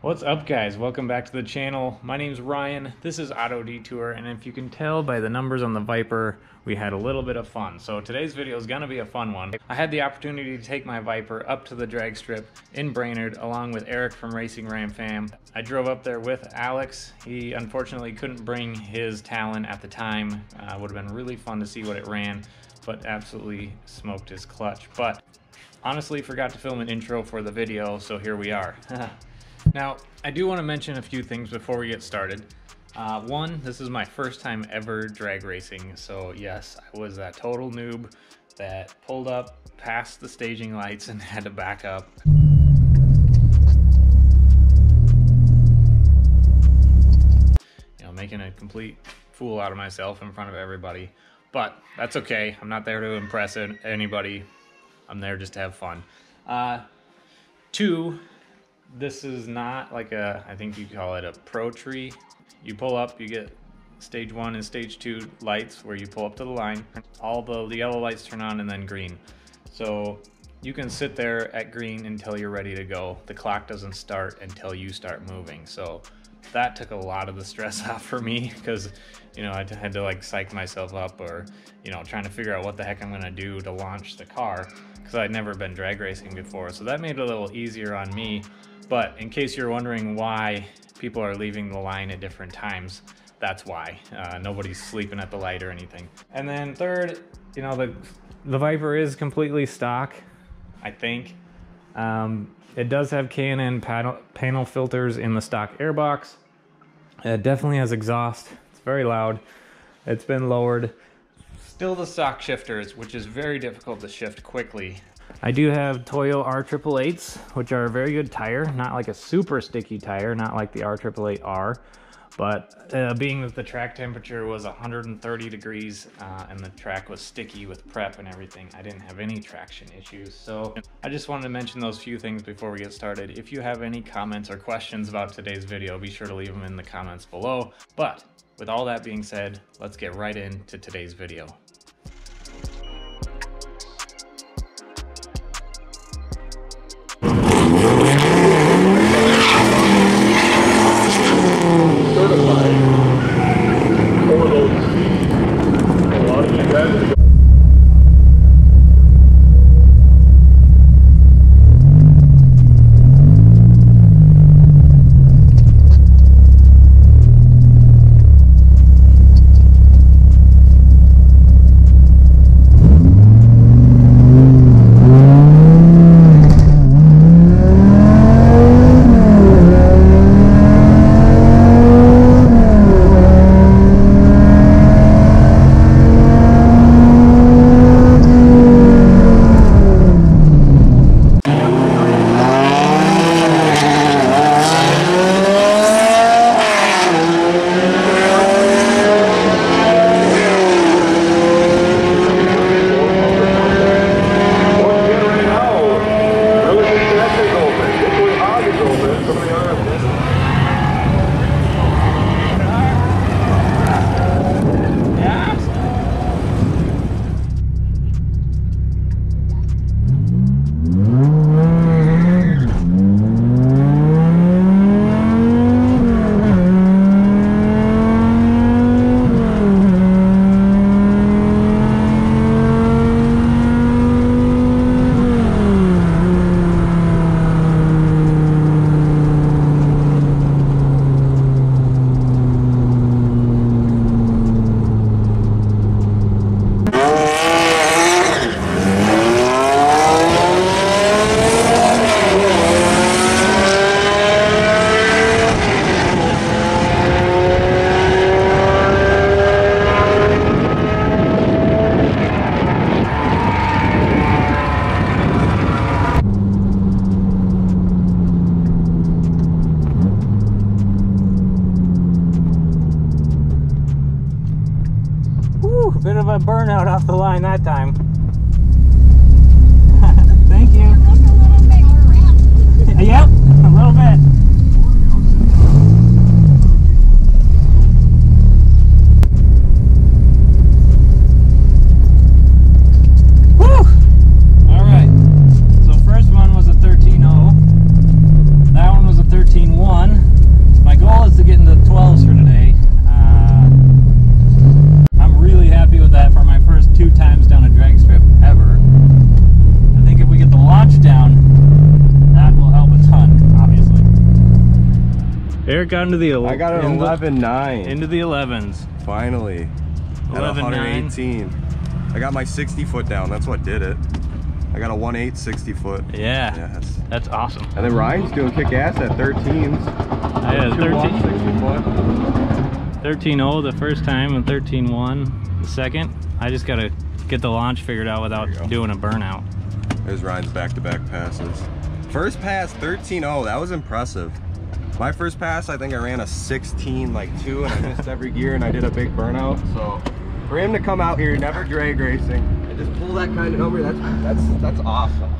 What's up, guys? Welcome back to the channel. My name's Ryan. This is Auto Detour, and if you can tell by the numbers on the Viper, we had a little bit of fun. So today's video is gonna be a fun one. I had the opportunity to take my Viper up to the drag strip in Brainerd along with Eric from RacingRamFam. I drove up there with Alex. He unfortunately couldn't bring his Talon at the time. Would have been really fun to see what it ran, but absolutely smoked his clutch. But honestly forgot to film an intro for the video, so here we are. Now, I do want to mention a few things before we get started. One, this is my first time ever drag racing, so yes, I was that total noob that pulled up past the staging lights and had to back up. You know, making a complete fool out of myself in front of everybody. But that's okay, I'm not there to impress anybody. I'm there just to have fun. Two, this is not like a, I think you call it a pro tree. You pull up, you get stage 1 and stage 2 lights where you pull up to the line. All the yellow lights turn on and then green. So you can sit there at green until you're ready to go. The clock doesn't start until you start moving. So that took a lot of the stress off for me because, you know, I had to like psych myself up or, you know, trying to figure out what the heck I'm gonna do to launch the car because I'd never been drag racing before. So that made it a little easier on me. But in case you're wondering why people are leaving the line at different times, that's why. Nobody's sleeping at the light or anything. And then third, you know, the Viper is completely stock, I think. It does have K&N panel filters in the stock airbox. It definitely has exhaust. It's very loud. It's been lowered. Still the stock shifters, which is very difficult to shift quickly. I do have Toyo R888s, which are a very good tire, not like a super sticky tire, not like the R888R, but being that the track temperature was 130 degrees and the track was sticky with prep and everything, I didn't have any traction issues. So I just wanted to mention those few things before we get started. If you have any comments or questions about today's video, be sure to leave them in the comments below. But with all that being said, let's get right into today's video. Bit of a burnout off the line that time. Thank you. Yep, a little bit. All right. So first one was a 13.0. That one was a 13.1. Eric got into the I got an 11.9. Into the 11s. Finally. At 118. I got my 60 foot down. That's what did it. I got a 1.8 60 foot. Yeah. That's awesome. And then Ryan's doing kick ass at 13s. Yeah, 13. 60 foot. 13.0 the first time and 13.1 the second. I just gotta get the launch figured out without doing a burnout. There's Ryan's back-to-back passes. First pass 13.0. That was impressive. My first pass, I think I ran a 16 like 2, and I missed every gear, and I did a big burnout. So for him to come out here, never drag racing, and just pull that kind of number, that's awesome.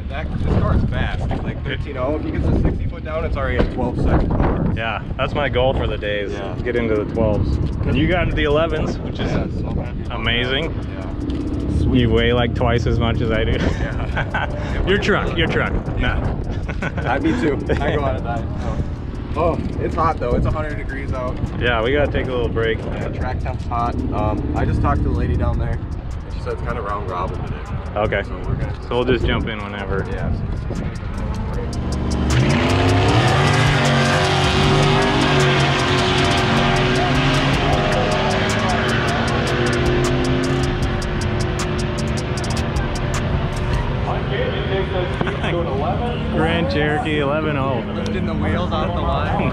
This car is fast. It's like 13.0. If he gets a 60 foot down, it's already a 12-second car. Yeah, that's my goal for the day is get into the 12s. And you got into the 11s, which is amazing. Yeah. Sweet. You weigh like twice as much as I do. Yeah. Your truck. Yeah. Me too. I go on at night. Oh, it's hot though. It's 100 degrees out. Yeah, we gotta take a little break. Yeah, track temp's hot. I just talked to the lady down there, and she said it's kind of round robin today. Okay. So we'll just jump in whenever. Yeah. Grand Cherokee 11.0. Lifting the wheels off the line.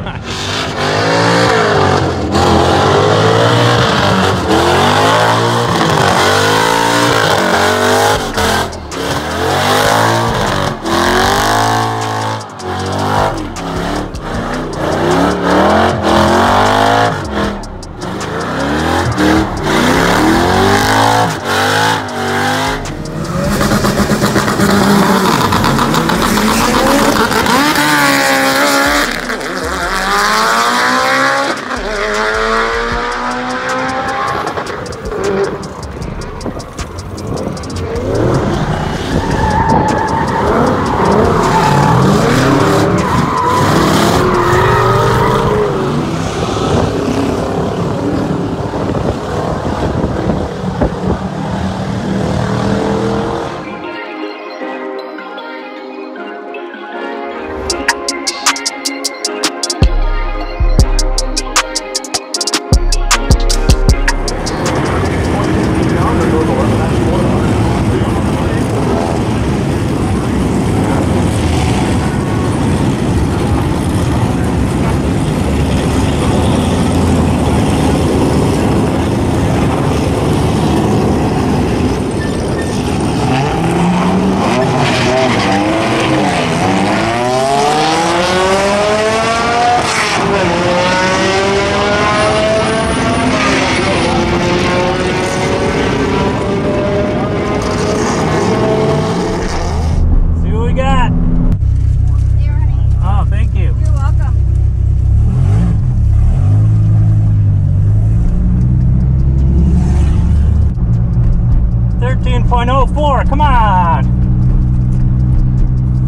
Come on!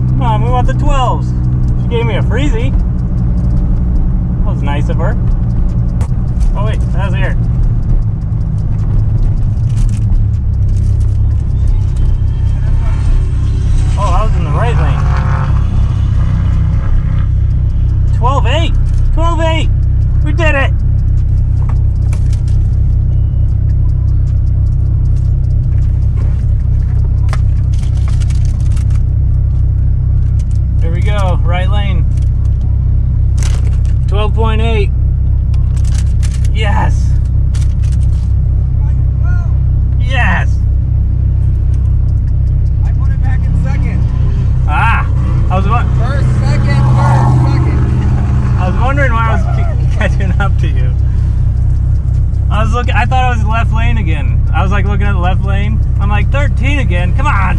Come on, we want the 12s. She gave me a freezy. That was nice of her. Oh wait, that's here. Oh, I was in the right lane. 12.8! 12.8! We did it! Go, right lane. 12.8. Yes. Yes. I put it back in second. Ah, I was first, second. I was wondering why I was catching up to you. I was looking. I thought I was left lane again. I was like looking at the left lane. I'm like 13 again. Come on.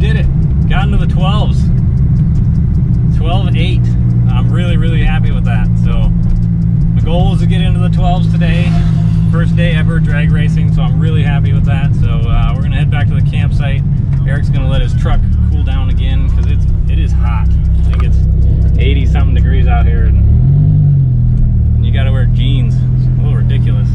Did it. Got into the 12s. 12.8. I'm really happy with that. So the goal is to get into the 12s today. First day ever drag racing, so I'm really happy with that. So we're gonna head back to the campsite. Eric's gonna let his truck cool down again because it is hot. I think it's 80 something degrees out here, and you gotta wear jeans. It's a little ridiculous.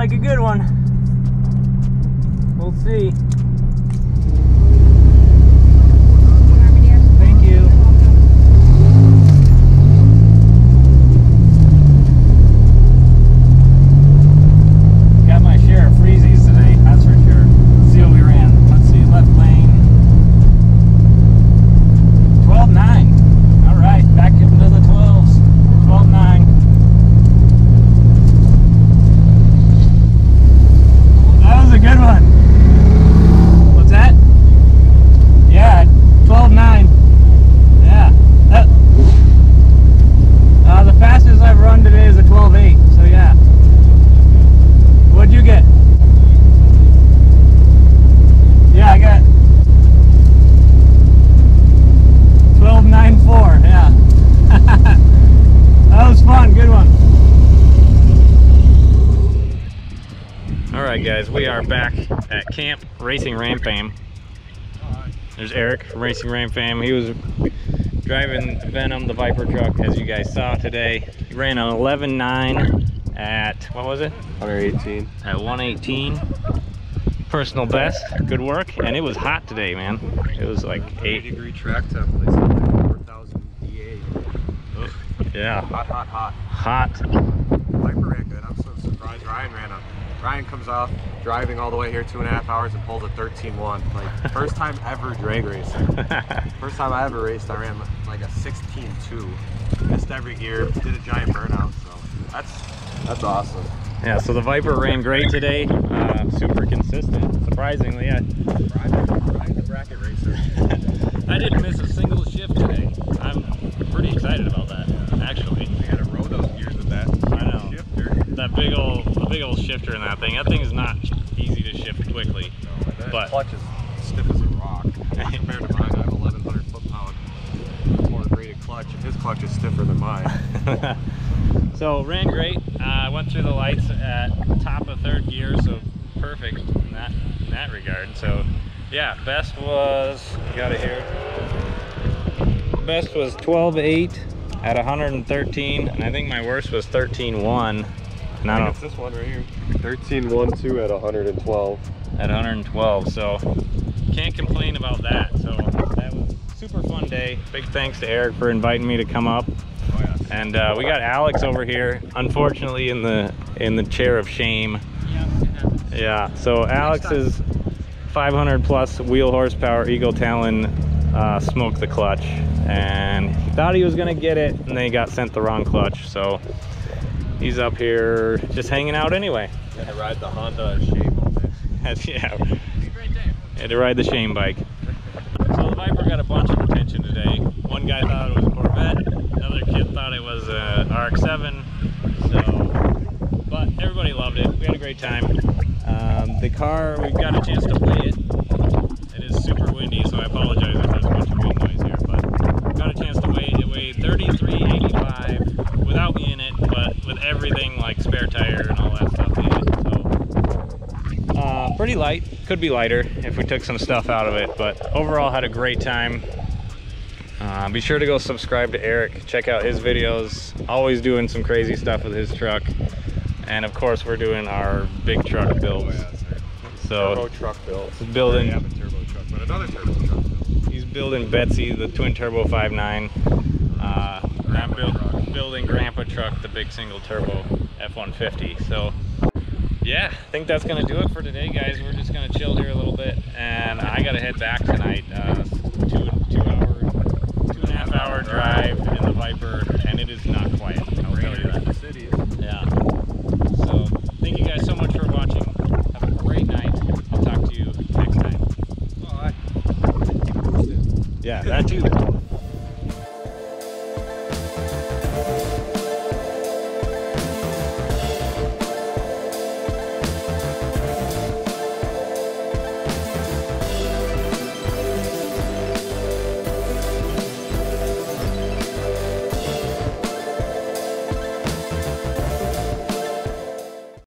like a good one. We'll see. Thank you. Got my share of freezies today, that's for sure. Let's see what we ran. Let's see, left lane. 12.9. Alright, back into the 12s. 12.9. That was a good one. What's that? Yeah, 12.9. Yeah. The fastest I've run today is a 12.8, so yeah. What'd you get? Yeah, I got 12.94, yeah. That was fun, good one. Alright guys, we are back at camp RacingRamFam. There's Eric from RacingRamFam. He was driving Venom, the Viper truck, as you guys saw today. He ran an 11.9 at, what was it? 118. At 118. Personal best, good work. And it was hot today, man. It was like 80-degree track temp. They said like 4,000 DA. Ugh. Yeah. Hot. Hot. Viper ran good. I'm so surprised. Ryan comes off driving all the way here 2.5 hours and pulls a 13.1. Like, first time ever drag racing. First time I ever raced, I ran like a 16.2. Missed every gear, did a giant burnout, so that's awesome. Yeah, so the Viper ran great today. Super consistent, surprisingly. Yeah. Ryan the bracket racer. I didn't miss a single shift today. I'm pretty excited about that, actually. We gotta roll those gears with that. I know. Shifter. That big old shifter in that thing. That thing is not easy to shift quickly. No, that but clutch is stiff as a rock. Compared to mine, I have 1,100 foot-pound more graded clutch, and his clutch is stiffer than mine. So ran great. I went through the lights at top of third gear, so perfect in that regard. So yeah, best was, you got it here. Best was 12.8 at 113, and I think my worst was 13.1. And I don't know. It's this one right here. 13.12 at 112. At 112, so can't complain about that. So that was a super fun day. Big thanks to Eric for inviting me to come up. Oh, yeah. And we got Alex over here, unfortunately in the chair of shame. Yeah, so Alex's 500 plus wheel horsepower Eagle Talon smoked the clutch, and he thought he was gonna get it, and then he got sent the wrong clutch. So he's up here just hanging out anyway. Had to ride the Honda shame all day. Yeah, had to ride the shame bike. So the Viper got a bunch of attention today. One guy thought it was a Corvette, another kid thought it was a RX-7. So, but everybody loved it. We had a great time. The car, we got a chance to play it. It is super windy, so I apologize if there's a bunch of wind noise here, but got a chance to weigh it. It weighed 33.85 without me in it, but with everything like spare tire and all that stuff in it. So pretty light. Could be lighter if we took some stuff out of it, but overall had a great time. Be sure to go subscribe to Eric, check out his videos, always doing some crazy stuff with his truck. And of course we're doing our big truck builds. Oh, yeah, so turbo truck build. He's building, have a turbo truck, but another turbo truck build. He's building Betsy, the twin turbo 5.9. I'm building Grandpa truck, the big single turbo F-150. So yeah, I think that's gonna do it for today, guys. We're just gonna chill here a little bit, and I gotta head back tonight. 2.5 hour drive in the Viper, and it is not quiet, I'll tell you that. Yeah. So thank you guys so much for watching. Have a great night. I'll talk to you next time. Bye. Yeah, that too.